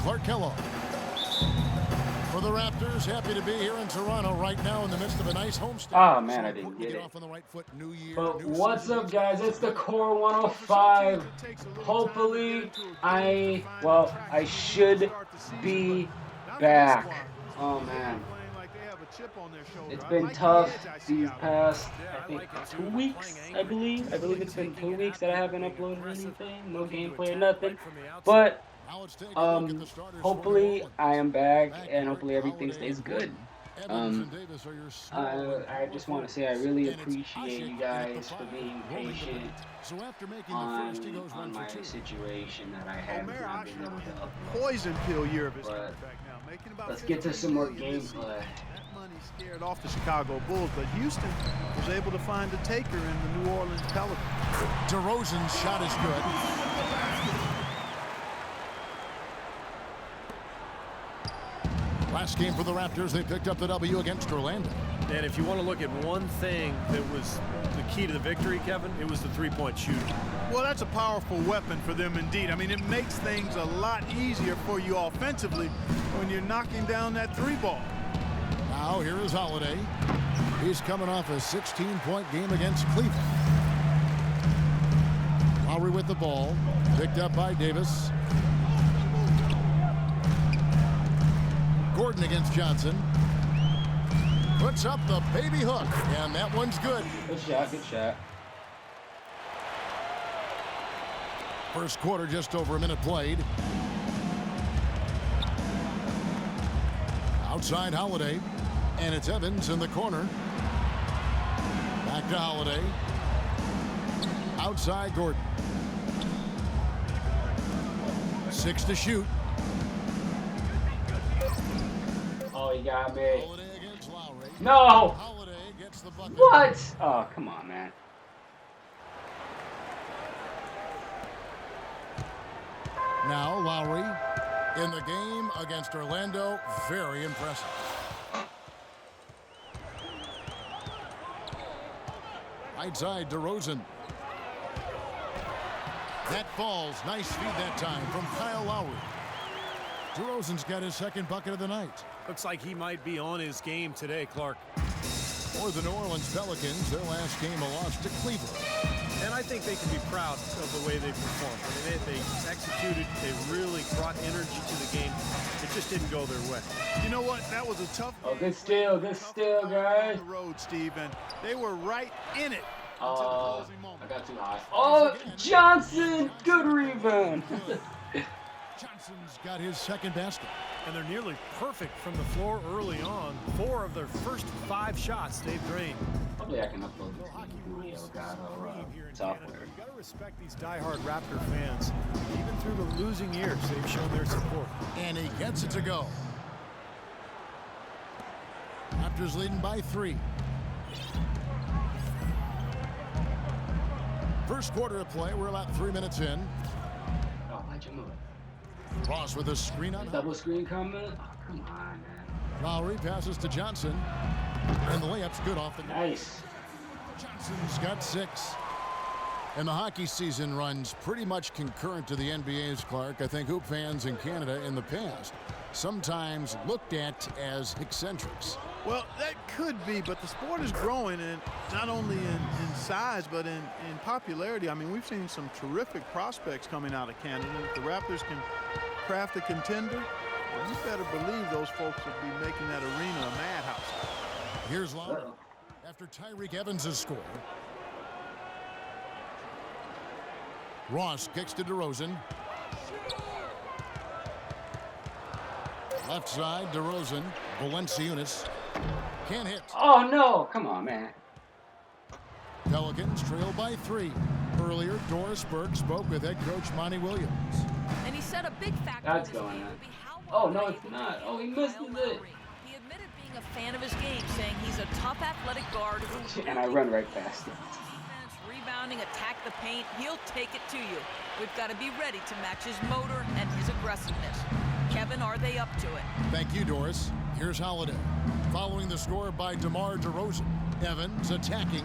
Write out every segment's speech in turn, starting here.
Clark Kellogg. For the Raptors, happy to be here in Toronto right now in the midst of a nice homestand. Oh man, I didn't get it. Off on the right foot, new year, But new what's season. up, guys? It's the Core 105. Hopefully, I should be back. Oh man, it's been tough these past, I think, 2 weeks. I believe it's been 2 weeks that I haven't uploaded anything, no gameplay or nothing. But hopefully I am back, and hopefully everything stays good. I just want to say I really appreciate you guys for being patient on my situation that I haven't been able to upload. Poison pill year of his But back now. let's get to some more gameplay. That money scared off the Chicago Bulls, but Houston was able to find a taker in the New Orleans Pelicans. DeRozan's shot is good. Last game for the Raptors, they picked up the W against Orlando. And if you want to look at one thing that was the key to the victory, Kevin, it was the three-point shooting. Well, that's a powerful weapon for them indeed. I mean, it makes things a lot easier for you offensively when you're knocking down that three ball. Now, here is Holiday. He's coming off a 16-point game against Cleveland. Lowry with the ball, picked up by Davis. Gordon against Johnson. Puts up the baby hook, and that one's good. Good shot, good shot. First quarter, just over a minute played. Outside Holiday, and it's Evans in the corner. Back to Holiday. Outside Gordon. 6 to shoot. Oh, he got me. No! What? Oh, come on, man. Now Lowry in the game against Orlando. Very impressive. Right side DeRozan. That falls. Nice feed that time from Kyle Lowry. DeRozan's got his second bucket of the night. Looks like he might be on his game today, Clark. For the New Orleans Pelicans, their last game a loss to Cleveland. And I think they can be proud of the way they performed. I mean, they executed, they really brought energy to the game. It just didn't go their way. You know what? That was a tough Oh, good steal, guys. on the road, Steve, and they were right in it. I got too high. Oh, Johnson! Good rebound. Johnson's got his second basket. And they're nearly perfect from the floor early on. 4 of their first 5 shots they've drained. Hopefully I can upload this video, software. You got to respect these diehard Raptor fans. Even through the losing years, they've shown their support. And he gets it to go. Raptors leading by 3. First quarter of play. We're about 3 minutes in. Oh, why'd you move? Ross with a screen on. Double screen coming. Oh, come on, man. Lowry passes to Johnson. And the layup's good off the net. Nice. Johnson's got 6. And the hockey season runs pretty much concurrent to the NBA's, Clark. I think hoop fans in Canada in the past sometimes looked at as eccentrics. Well, that could be, but the sport is growing, and not only in size, but in popularity. I mean, we've seen some terrific prospects coming out of Canada. If the Raptors can craft a contender, well, you better believe those folks will be making that arena a madhouse. Here's Lowry after Tyreek Evans has scored. Ross kicks to DeRozan. Left side, DeRozan. Valanciunas can't hit. Oh, no. Come on, man. Pelicans trail by 3. Earlier, Doris Burke spoke with head coach Monty Williams. And he said a big factor That's in this going game on. would be how Oh, well no, they it's would not. play Oh, he with missed Kyle it. Lowry. He admitted being a fan of his game, saying he's a tough athletic guard who And I run right past it. defense, rebounding, attack the paint. He'll take it to you. We've got to be ready to match his motor and his aggressiveness. Kevin, are they up to it? Thank you, Doris. Here's Holiday. Following the score by DeMar DeRozan. Evans attacking.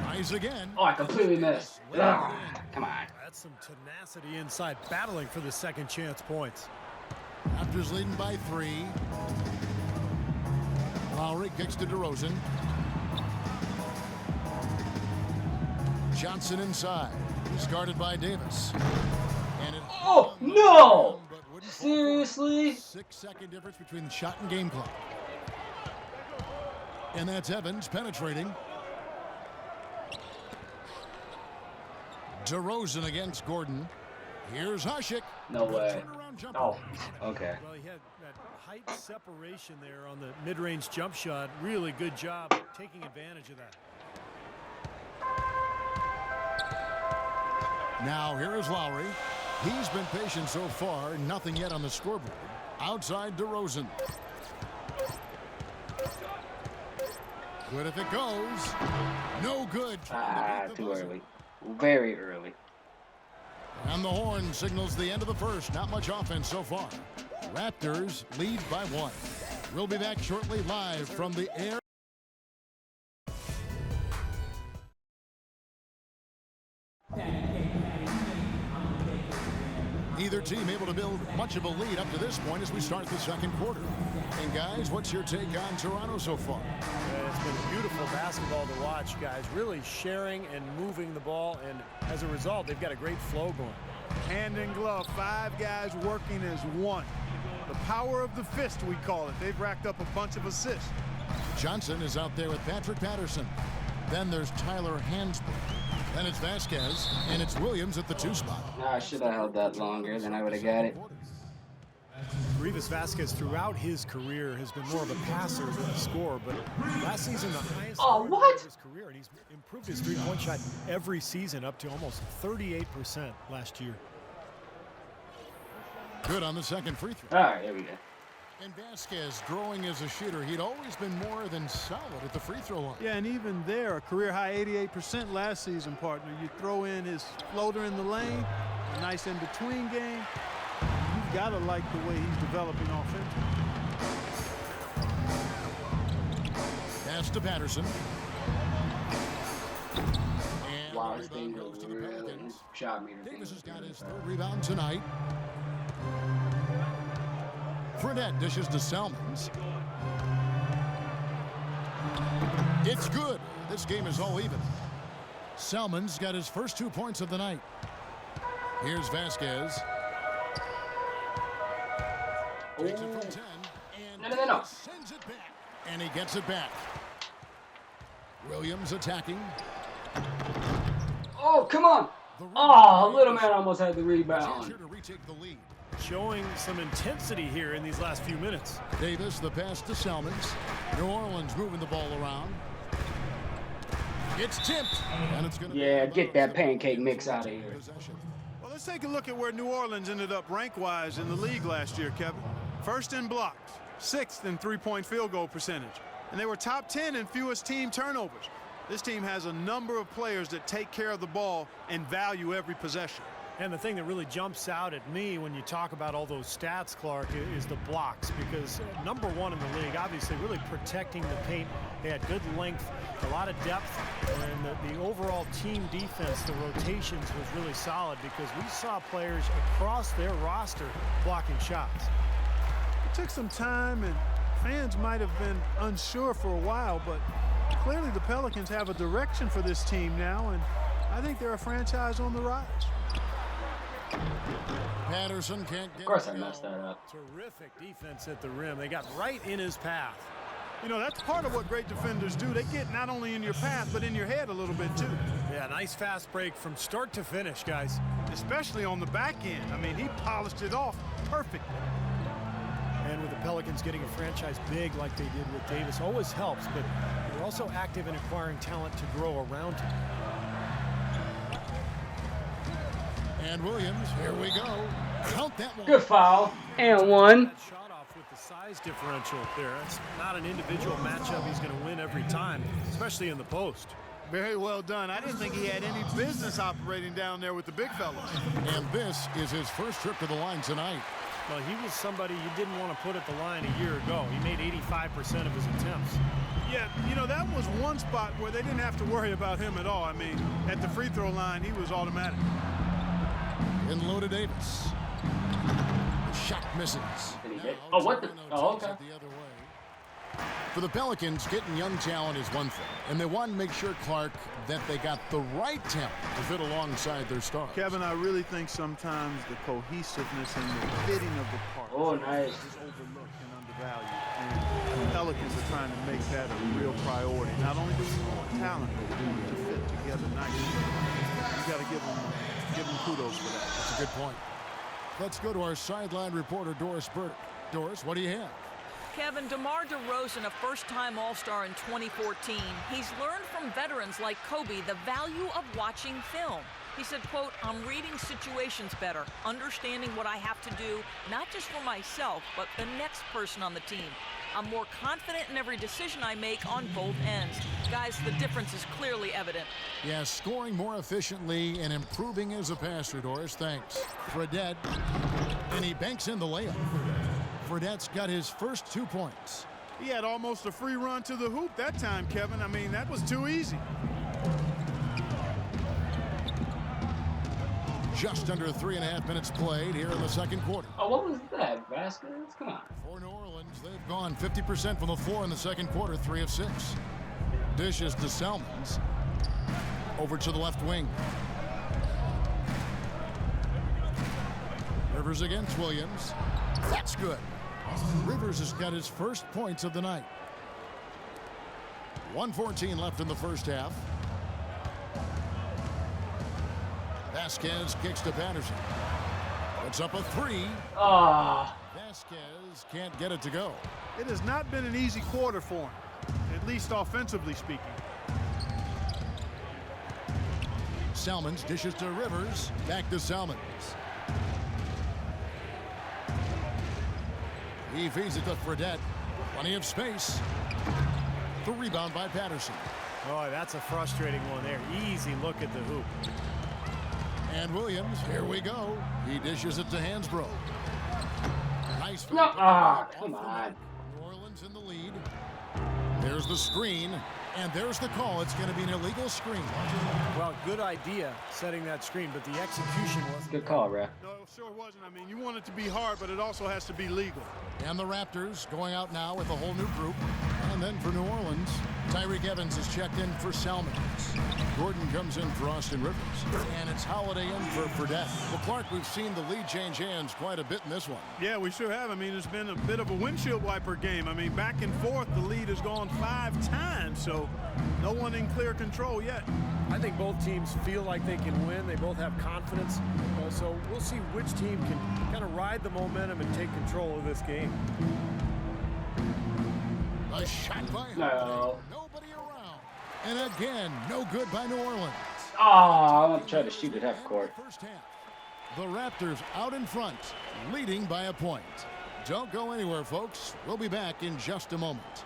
Tries again. Oh, I completely missed. Ugh, come on. got some tenacity inside, battling for the second chance points. Raptors leading by 3. Lowry kicks to DeRozan. Johnson inside. He's guarded by Davis. And Oh, no! Seriously? 6-second difference between the shot and game clock. And that's Evans penetrating. DeRozan against Gordon. Here's Hasek. No way. Oh, okay. Well, he had that height separation there on the mid-range jump shot. Really good job taking advantage of that. Now here is Lowry. He's been patient so far. Nothing yet on the scoreboard. Outside DeRozan. Good if it goes. No good. Too early. Very early. And the horn signals the end of the first. Not much offense so far. Raptors lead by 1. We'll be back shortly live from the air. Neither team able to build much of a lead up to this point as we start the second quarter. And guys, what's your take on Toronto so far? It's been beautiful basketball to watch, guys. Really sharing and moving the ball, and as a result, they've got a great flow going. Hand in glove, 5 guys working as one. The power of the fist, we call it. They've racked up a bunch of assists. Johnson is out there with Patrick Patterson. Then there's Tyler Hansbrough. Then it's Vasquez, and it's Williams at the 2 spot. I should have held that longer, then I would have got it. Rivas Vasquez throughout his career has been more of a passer than a scorer, but last season the highest score of his career, and he's improved his three-point shot every season up to almost 38% last year. Good on the second free throw. All right, here we go. And Vasquez growing as a shooter. He'd always been more than solid at the free throw line. Yeah, and even there, a career high 88% last season, partner. You throw in his floater in the lane, a nice in-between game. You've got to like the way he's developing offensively. Pass to Patterson. And Wow, the this rebound thing goes to the really Pelicans. shot meter. Davis has got his 3rd rebound tonight. Fredette dishes to Selmans. It's good. This game is all even. Selmans got his first 2 points of the night. Here's Vasquez. Takes it from 10 and No. sends it back. And he gets it back. Williams attacking. Oh, come on. Oh, little man almost had the rebound. Here to retake the lead. Showing some intensity here in these last few minutes. Davis, the pass to Selmans. New Orleans moving the ball around. It's tipped. And it's gonna Get that pancake mix out of here. possession. Well, let's take a look at where New Orleans ended up rank-wise in the league last year, Kevin. 1st in blocks, 6th in three-point field goal percentage, and they were top 10 in fewest team turnovers. This team has a number of players that take care of the ball and value every possession. And the thing that really jumps out at me when you talk about all those stats, Clark, is the blocks, because number 1 in the league, obviously really protecting the paint. They had good length, a lot of depth, and the overall team defense, the rotations was really solid because we saw players across their roster blocking shots. It took some time, and fans might have been unsure for a while, but clearly the Pelicans have a direction for this team now, and I think they're a franchise on the rise. Patterson can't get. Of course I messed that up. Terrific defense at the rim. They got right in his path. You know, that's part of what great defenders do. They get not only in your path, but in your head a little bit, too. Yeah, nice fast break from start to finish, guys. Especially on the back end. I mean, he polished it off perfect. And with the Pelicans getting a franchise big like they did with Davis always helps, but they're also active in acquiring talent to grow around him. And Williams, here we go. Count that one. Good foul. And 1. That shot off with the size differential there. It's not an individual matchup he's going to win every time, especially in the post. Very well done. I didn't think he had any business operating down there with the big fellas. And this is his first trip to the line tonight. Well, he was somebody you didn't want to put at the line a year ago. He made 85% of his attempts. Yeah, you know, that was one spot where they didn't have to worry about him at all. I mean, at the free throw line, he was automatic. In low to Davis. Shot misses. Did he hit? Oh, what the? Oh, okay. For the Pelicans, getting young talent is one thing, and they want to make sure, Clark, that they got the right talent to fit alongside their stars. Kevin, I really think sometimes the cohesiveness and the fitting of the parts is overlooked and undervalued. And the Pelicans are trying to make that a real priority. Not only do we want talent, but we want it to fit together nicely. You got to give them kudos for that. That's a good point. Let's go to our sideline reporter, Doris Burke. Doris, what do you have? Kevin, DeMar DeRozan, a first-time All-Star in 2014. He's learned from veterans like Kobe the value of watching film. He said, quote, "I'm reading situations better, understanding what I have to do, not just for myself, but the next person on the team. I'm more confident in every decision I make on both ends." Guys, the difference is clearly evident. Yeah, scoring more efficiently and improving as a passer, Doris. Thanks. Fredette, and he banks in the layup. Fredette's got his first 2 points. He had almost a free run to the hoop that time, Kevin. I mean, that was too easy. Just under 3.5 minutes played here in the second quarter. Oh, what was that, Vasquez? Come on. For New Orleans, they've gone 50% from the floor in the second quarter, 3 of 6. Dishes to Salmons. Over to the left wing. Rivers against Williams. That's good. Rivers has got his first points of the night. 1:14 left in the first half. Vasquez kicks to Patterson. Puts up a 3. Vasquez can't get it to go. It has not been an easy quarter for him, at least offensively speaking. Salmons dishes to Rivers. Back to Salmons. He feeds it to Fredette. Plenty of space. The rebound by Patterson. Oh, that's a frustrating one there. Easy look at the hoop. And Williams, here we go. He dishes it to Hansbrough. Nice. No, come on. New Orleans in the lead. There's the screen, and there's the call. It's going to be an illegal screen. Well, good idea setting that screen, but the execution wasn't. Good call, ref. No, it sure wasn't. I mean, you want it to be hard, but it also has to be legal. And the Raptors going out now with a whole new group. And then for New Orleans, Tyreke Evans is checked in for Salmons. Gordon comes in for Austin Rivers. And it's Holiday in for Fredette. Well, Clark, we've seen the lead change hands quite a bit in this one. Yeah, we sure have. I mean, it's been a bit of a windshield wiper game. I mean, back and forth, the lead has gone 5 times, so no one in clear control yet. I think both teams feel like they can win. They both have confidence. So we'll see which team can kind of ride the momentum and take control of this game. A shot by Holiday. No. Nobody around. And again, no good by New Orleans. I'm going to try to shoot at half court. First half. The Raptors out in front, leading by a point. Don't go anywhere, folks. We'll be back in just a moment.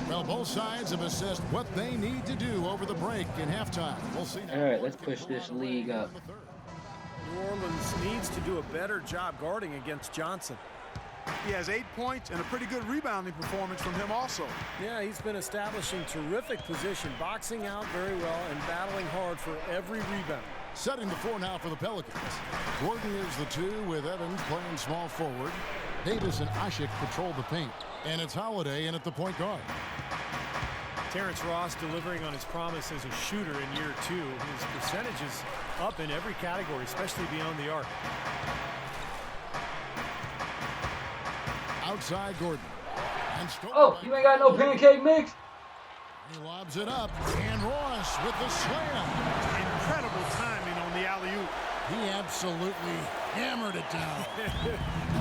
Well, both sides have assessed what they need to do over the break in halftime. We'll see. All right, let's push this league up. New Orleans needs to do a better job guarding against Johnson. He has 8 points and a pretty good rebounding performance from him also. Yeah, he's been establishing terrific position, boxing out very well and battling hard for every rebound. Setting the floor now for the Pelicans. Gordon is the 2 with Evans playing small forward. Davis and Ashik patrol the paint. And it's Holiday in at the point guard. Terrence Ross delivering on his promise as a shooter in year 2. His percentage is up in every category, especially beyond the arc. Outside Gordon. And Oh, you ain't got no pancake mix? He lobs it up. And Ross with the slam. Incredible timing on the alley-oop. He absolutely hammered it down.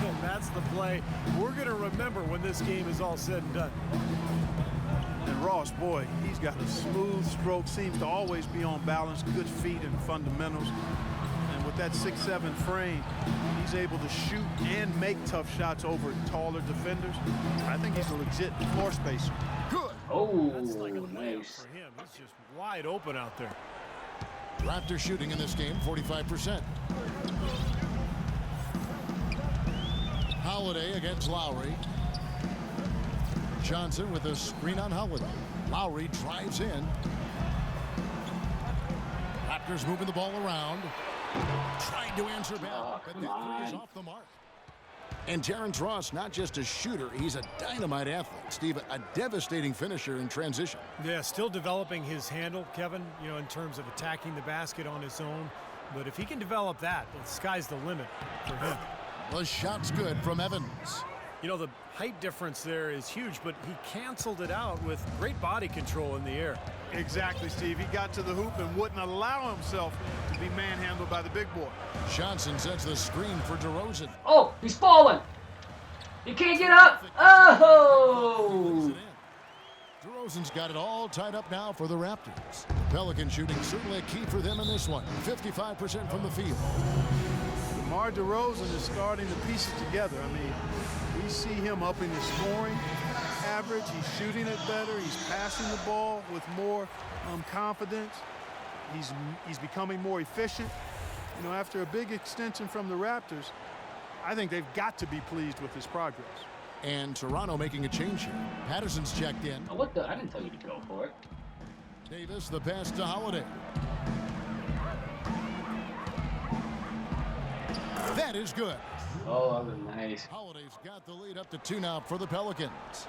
And that's the play we're going to remember when this game is all said and done. And Ross, boy, he's got a smooth stroke, seems to always be on balance, good feet and fundamentals. And with that 6'7" frame, he's able to shoot and make tough shots over taller defenders. I think he's a legit floor spacer. Good. Oh, That's like a layup nice. for him. He's just wide open out there. Raptors shooting in this game 45%. Holiday against Lowry. Johnson with a screen on Holiday. Lowry drives in. Raptors moving the ball around. Tried to answer back, but come that three is on. off the mark. And Terrence Ross, not just a shooter, he's a dynamite athlete. Steve, a devastating finisher in transition. Yeah, still developing his handle, Kevin, you know, in terms of attacking the basket on his own. But if he can develop that, the sky's the limit for him. The shot's good from Evans. You know, the height difference there is huge, but he canceled it out with great body control in the air. Exactly, Steve. He got to the hoop and wouldn't allow himself to be manhandled by the big boy. Johnson sets the screen for DeRozan. Oh, he's falling. He can't get up. Oh! DeRozan's got it all tied up now for the Raptors. Pelican shooting certainly a key for them in this one. 55% from the field. DeMar DeRozan is starting to piece it together. I mean, we see him upping his scoring average. He's shooting it better. He's passing the ball with more confidence. He's becoming more efficient. You know, after a big extension from the Raptors, I think they've got to be pleased with his progress. And Toronto making a change here. Patterson's checked in. Oh, what the? I didn't tell you to go for it. Davis, the pass to Holiday. That is good. Oh, that was nice. Holiday's got the lead up to 2 now for the Pelicans.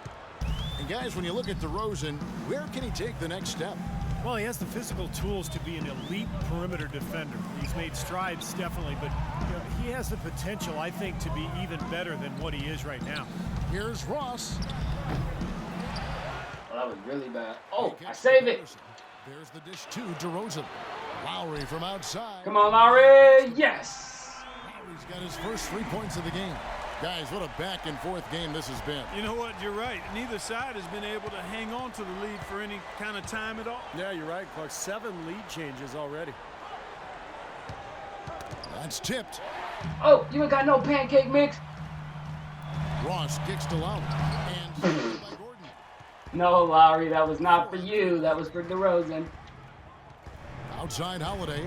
And guys, when you look at DeRozan, where can he take the next step? Well, he has the physical tools to be an elite perimeter defender. He's made strides, definitely, but you know, he has the potential, I think, to be even better than what he is right now. Here's Ross. Oh, that was really bad. Oh, I saved it. There's the dish to DeRozan. Lowry from outside. Come on, Lowry. Yes. Lowry's got his first 3 points of the game. Guys, what a back-and-forth game this has been. You know what? You're right. Neither side has been able to hang on to the lead for any kind of time at all. Yeah, you're right, Clark. 7 lead changes already. That's tipped. Oh, you ain't got no pancake mix. Ross kicks to Lowry. And by Gordon. No, Lowry, that was not for you. That was for DeRozan. Outside Holiday.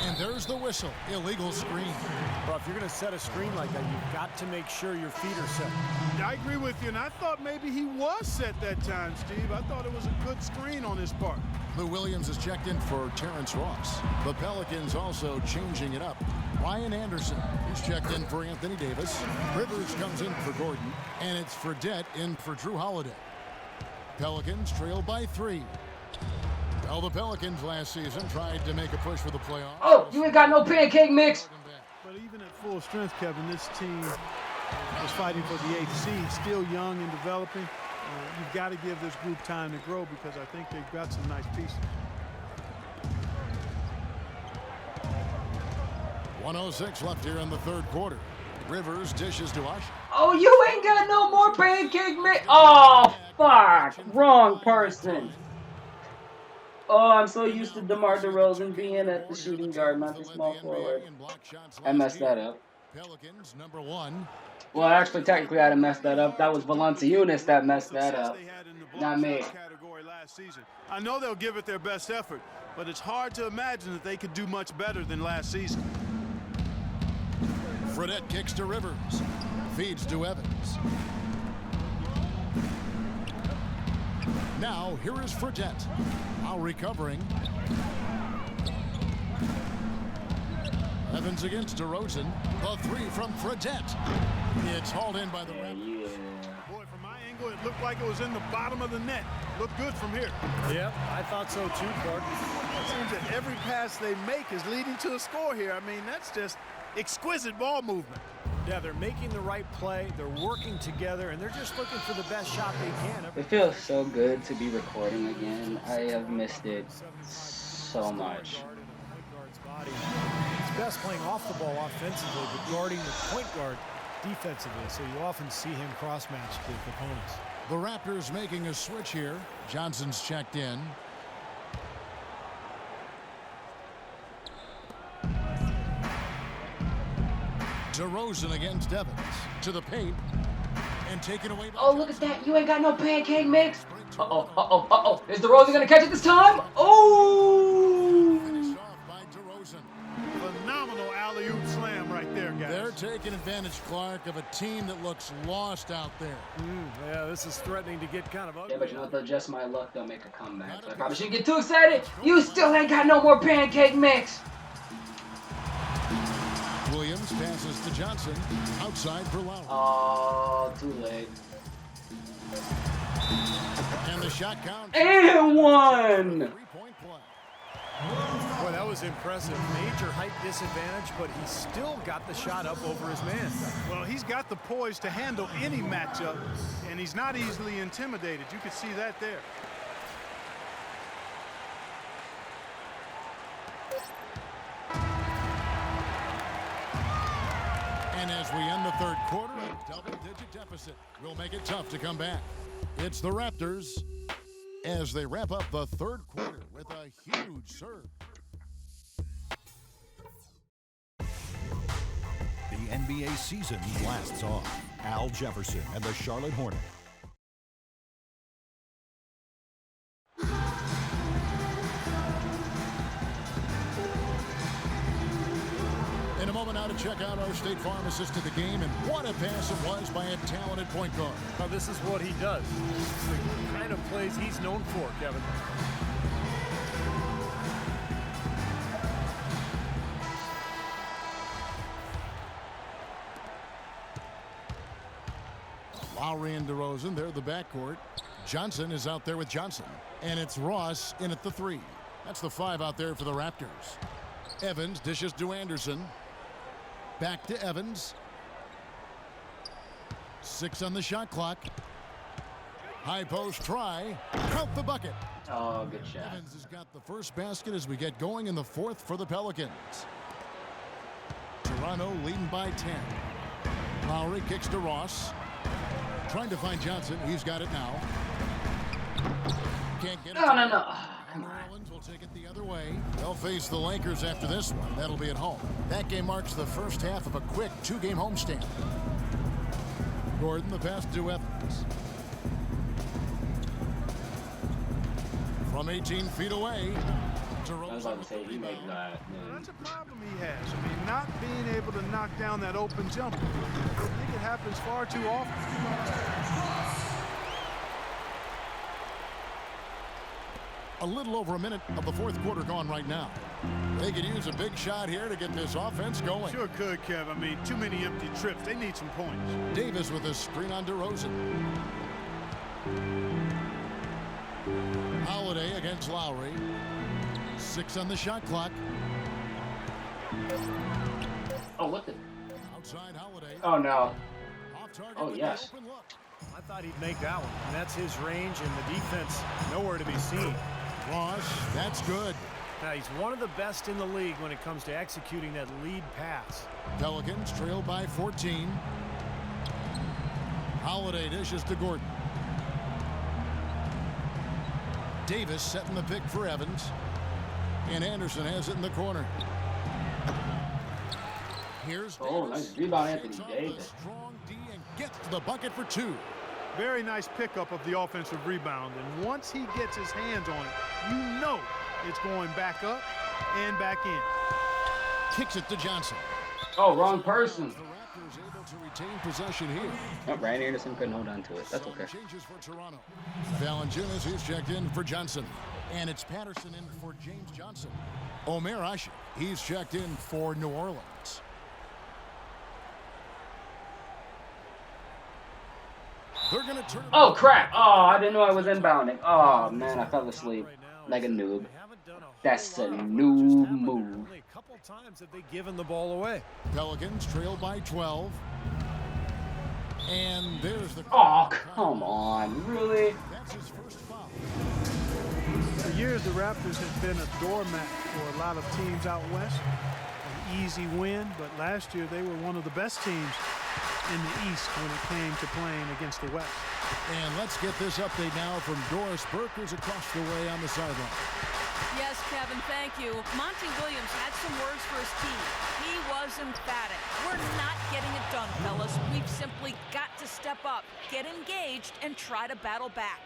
And there's the whistle. Illegal screen. Well, if you're going to set a screen like that, you've got to make sure your feet are set. I agree with you, and I thought maybe he was set that time, Steve. I thought it was a good screen on his part. Lou Williams is checked in for Terrence Ross. The Pelicans also changing it up. Ryan Anderson is checked in for Anthony Davis. Rivers comes in for Gordon. And it's Fredette in for Drew Holiday. Pelicans trail by 3. Well, the Pelicans last season tried to make a push for the playoffs. Oh, you ain't got no pancake mix. But even at full strength, Kevin, this team is fighting for the 8th seed, still young and developing. You've got to give this group time to grow because I think they've got some nice pieces. 1:06 left here in the third quarter. Rivers dishes to Usher. Oh, you ain't got no more pancake mix. Oh, fuck. Wrong person. Oh, I'm so used to DeMar DeRozan being at the shooting guard, not the small forward. I messed that up. Pelicans number 1. Well, actually, technically, I didn't mess that up. That was Valanciunas that messed that up. Not me. I know they'll give it their best effort, but it's hard to imagine that they could do much better than last season. Fredette kicks to Rivers. Feeds to Evans. Now, here is Fredette. Now recovering. Evans against DeRozan. The 3 from Fredette. It's hauled in by the Raptors. Boy, from my angle, it looked like it was in the bottom of the net. Looked good from here. Yep, I thought so too, Clark. It seems that every pass they make is leading to a score here. I mean, that's just exquisite ball movement. Yeah, they're making the right play, they're working together, and they're just looking for the best shot they can. It feels so good to be recording again. I have missed it so much. It's best playing off the ball offensively, but guarding the point guard defensively, so you often see him cross-matched with opponents. The Raptors making a switch here. Johnson's checked in. DeRozan against Evans. To the paint. And taken away by Oh, look at that. You ain't got no pancake mix. Uh-oh, uh-oh, uh-oh. Is DeRozan going to catch it this time? Oh! Finished off by DeRozan. Phenomenal alley-oop slam right there, guys. They're taking advantage, Clark, of a team that looks lost out there. Yeah, this is threatening to get kind of ugly. Yeah, but you know what, though? Just my luck, they'll make a comeback. So I probably shouldn't get too excited. You still ain't got no more pancake mix. Williams passes to Johnson. Outside for Lowry. Oh, too late. And the shot count. And one! 3-point play. Boy, that was impressive. Major height disadvantage, but he still got the shot up over his man. Well, he's got the poise to handle any matchup, and he's not easily intimidated. You could see that there. And as we end the third quarter, a double-digit deficit will make it tough to come back. It's the Raptors as they wrap up the third quarter with a huge serve. The NBA season blasts off. Al Jefferson and the Charlotte Hornets. In a moment now to check out our State Farm assist to the game, and what a pass it was by a talented point guard. Now, this is what he does. The kind of plays he's known for, Kevin. Lowry and DeRozan, they're the backcourt. Johnson is out there with Johnson. And it's Ross in at the 3. That's the 5 out there for the Raptors. Evans dishes to Anderson. Back to Evans. 6 on the shot clock. High post try. Count the bucket. Oh, good shot. Evans has got the first basket as we get going in the fourth for the Pelicans. Toronto leading by 10. Lowry kicks to Ross. Trying to find Johnson. He's got it now. Can't get it. No. New Orleans will take it the other way. They'll face the Lakers after this one. That'll be at home. That game marks the first half of a quick 2-game homestand. Gordon, the pass to Evans. From 18 feet away. I was about to say, he made that. That's a problem he has. I mean, not being able to knock down that open jumper. I think it happens far too often. A little over a minute of the fourth quarter gone right now. They could use a big shot here to get this offense going. Sure could, Kev. I mean, too many empty trips. They need some points. Davis with a screen on DeRozan. Holiday against Lowry. 6 on the shot clock. Oh, what the? Outside Holiday. Oh, no. Off target Oh, with yes. the open look. I thought he'd make that one. And that's his range, and the defense nowhere to be seen. Ross, that's good. Now, he's one of the best in the league when it comes to executing that lead pass. Pelicans trail by 14. Holiday dishes to Gordon. Davis setting the pick for Evans. And Anderson has it in the corner. Here's Oh, Davis. nice rebound, Anthony Takes off the Davis. strong D and gets to the bucket for 2. Very nice pickup of the offensive rebound. And once he gets his hands on it, you know it's going back up and back in. Kicks it to Johnson. Oh, wrong person. The Raptors able to retain possession here. Oh, Ryan Anderson couldn't hold on to it. That's So okay. changes for Toronto. Valanciunas, he's checked in for Johnson. And it's Patterson in for James Johnson. Omer Asik, he's checked in for New Orleans. They're going to turn. Oh, crap. Oh, I didn't know I was inbounding. Oh, man, I fell asleep like a noob. That's a noob move. Only a couple times have they given the ball away. Pelicans trail by 12. And there's the. Oh, come on. Really? That's his first foul. For years, the Raptors have been a doormat for a lot of teams out west. An easy win, but last year they were one of the best teams in the East when it came to playing against the West. And let's get this update now from Doris Burke, who's across the way on the sideline. Yes, Kevin, thank you. Monty Williams had some words for his team. He was emphatic. We're not getting it done, fellas. We've simply got to step up, get engaged, and try to battle back.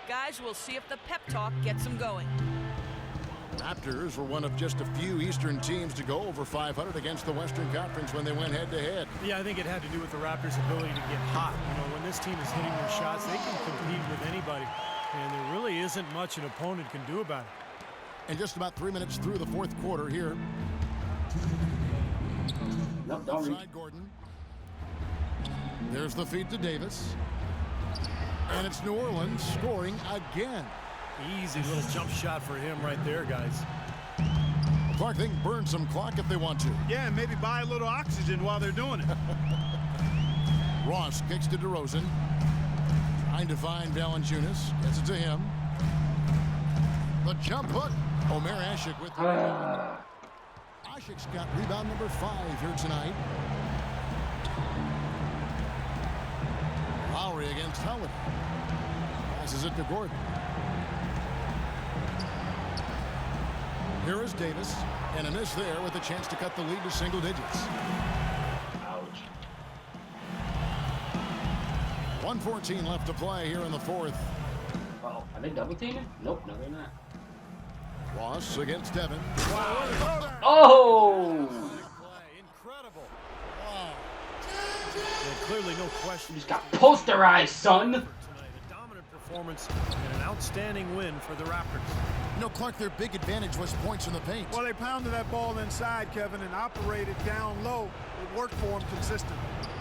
Guys, we'll see if the pep talk gets them going. Raptors were one of just a few Eastern teams to go over 500 against the Western Conference when they went head-to-head. Yeah, I think it had to do with the Raptors' ability to get hot. You know, when this team is hitting their shots, they can compete with anybody. And there really isn't much an opponent can do about it. And just about 3 minutes through the fourth quarter here. Nope, don't reach. Outside Gordon. There's the feed to Davis. And it's New Orleans scoring again. Easy little jump shot for him right there, guys. Clark, they can burn some clock if they want to. Yeah, and maybe buy a little oxygen while they're doing it. Ross kicks to DeRozan. Trying to find Valanciunas. Gets it to him. The jump hook. Omer Ashik with the rebound. Ashik's got rebound number 5 here tonight. Lowry against Howard. Passes it to Gordon. Here is Davis, and a miss there with a chance to cut the lead to single digits. Ouch. 1:14 left to play here in the fourth. Uh-oh. Are they double teaming? Nope, no, they're not. Ross against Devin. Oh! Incredible. Wow. Clearly no question. He's got posterized, son. Tonight, a dominant performance and an outstanding win for the Raptors. You know, Clark, their big advantage was points in the paint. Well, they pounded that ball inside, Kevin, and operated down low. It worked for them consistently.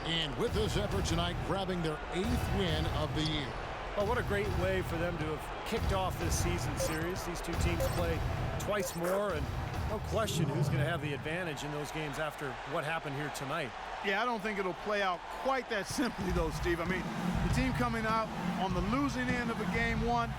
And with this effort tonight, grabbing their 8th win of the year. Well, what a great way for them to have kicked off this season series. These two teams play twice more, and no question who's going to have the advantage in those games after what happened here tonight. Yeah, I don't think it'll play out quite that simply, though, Steve. I mean, the team coming out on the losing end of a game one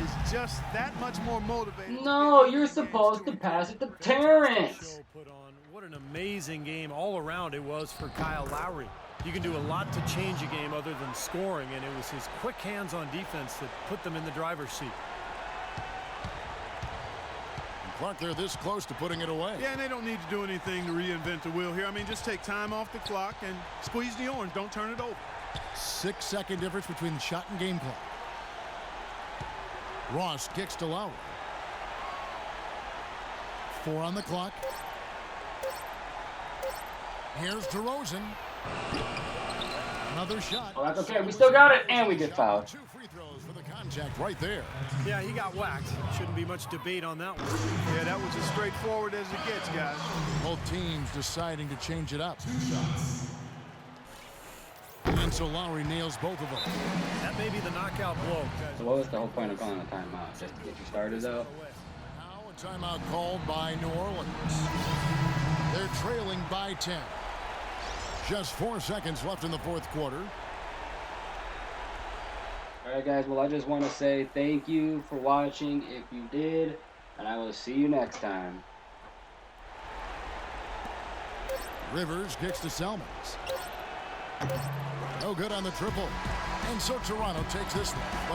is just that much more motivated. No, you're supposed to pass it to Terrence. Put on. What an amazing game all around it was for Kyle Lowry. You can do a lot to change a game other than scoring, and it was his quick hands on defense that put them in the driver's seat. And Clark, they're this close to putting it away. Yeah, and they don't need to do anything to reinvent the wheel here. I mean, just take time off the clock and squeeze the orange. Don't turn it over. 6-second difference between the shot and game clock. Ross kicks to Lowry. 4 on the clock. Here's DeRozan. Another shot. Oh, that's okay. We still got it, and we get fouled. 2 free throws for the contact right there. Yeah, he got whacked. Shouldn't be much debate on that one. Yeah, that was as straightforward as it gets, guys. Both teams deciding to change it up. And so Lowry nails both of them. That may be the knockout blow. So what was the whole point of calling a timeout? Just to get you started, though? Now a timeout called by New Orleans. They're trailing by 10. Just 4 seconds left in the fourth quarter. All right, guys. Well, I just want to say thank you for watching if you did, and I will see you next time. Rivers kicks to Selmans. No good on the triple. And so Toronto takes this one.